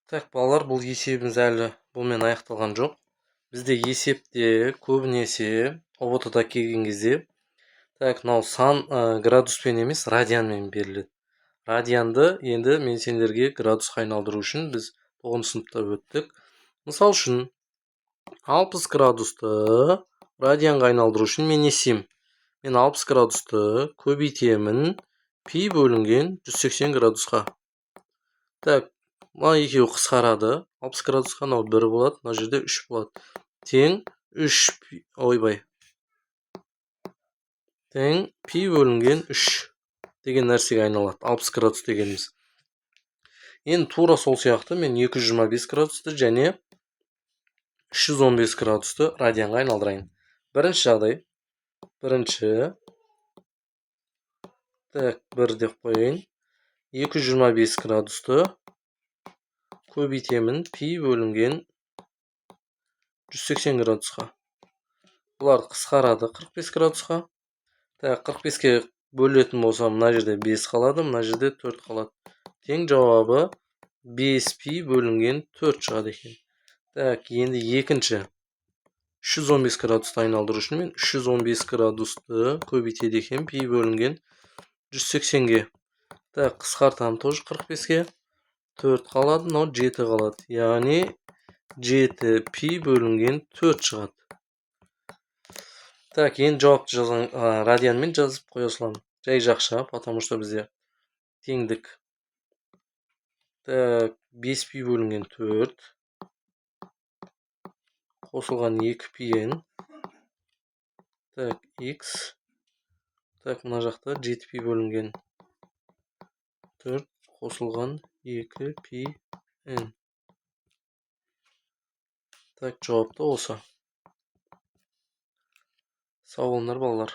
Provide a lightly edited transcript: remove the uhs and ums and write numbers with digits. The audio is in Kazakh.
Так, балалар, бұл есебіміз әлі бұлмен аяқталған жоқ. Бізде есепте көбінесе ұбт-да келген кезде мынау сан градуспен емес, радианмен беріледі. Радианды енді мен сендерге градусқа айналдыру үшін біз 9 сыныпта өттік. Мысал үшін 60 градусты радианға айналдыру үшін мен не істеймін? Мен 60 градусты көбейтемін пи бөлінген 180 градусқа. Так, мына екеуі қысқарады. 60 градусқа мынау 1 болады, мына жерде 3 болады. Тең 3 ойбай. Тең пи бөлінген 3 деген нәрсеге айналады. 60 градус дегеніміз. Енді тура сол сияқты мен 225 градусты және 315 градусты радианға айналдырайын. Бірінші жағдай. Бірінші. Так, 1 деп қойайын. 225 градусты көбейтемін пи бөлінген 180 градусқа. Бұлар қысқарады 45 градусқа. Так, 45-ке бөлетін болсам, мына жерде 5 қалады, мына жерде 4 қалады. Тең жауабы 5 пи бөлінген 4 шығады екен. Так, енді екінші 315 градусты айналдыру үшін мен 315 градусты көбейтеді екен пи бөлінген 180-ге. Так, қысқартамын тоже 45-ке. 4 қалады, мынау 7 қалады. Яғни 7 пи бөлінген 4 шығады. Так, енді жауапты жазған радианмен жазып қоя саламын. Жай жақша, потому что бізде теңдік. Так, 5 пи бөлінген 4 қосылған 2 пи-ін. Так, x. Так, мына жақта 7 пи бөлінген 4 қосылған 2 пи-ін. Так, жауапты осы. Сау болыңдар балалар.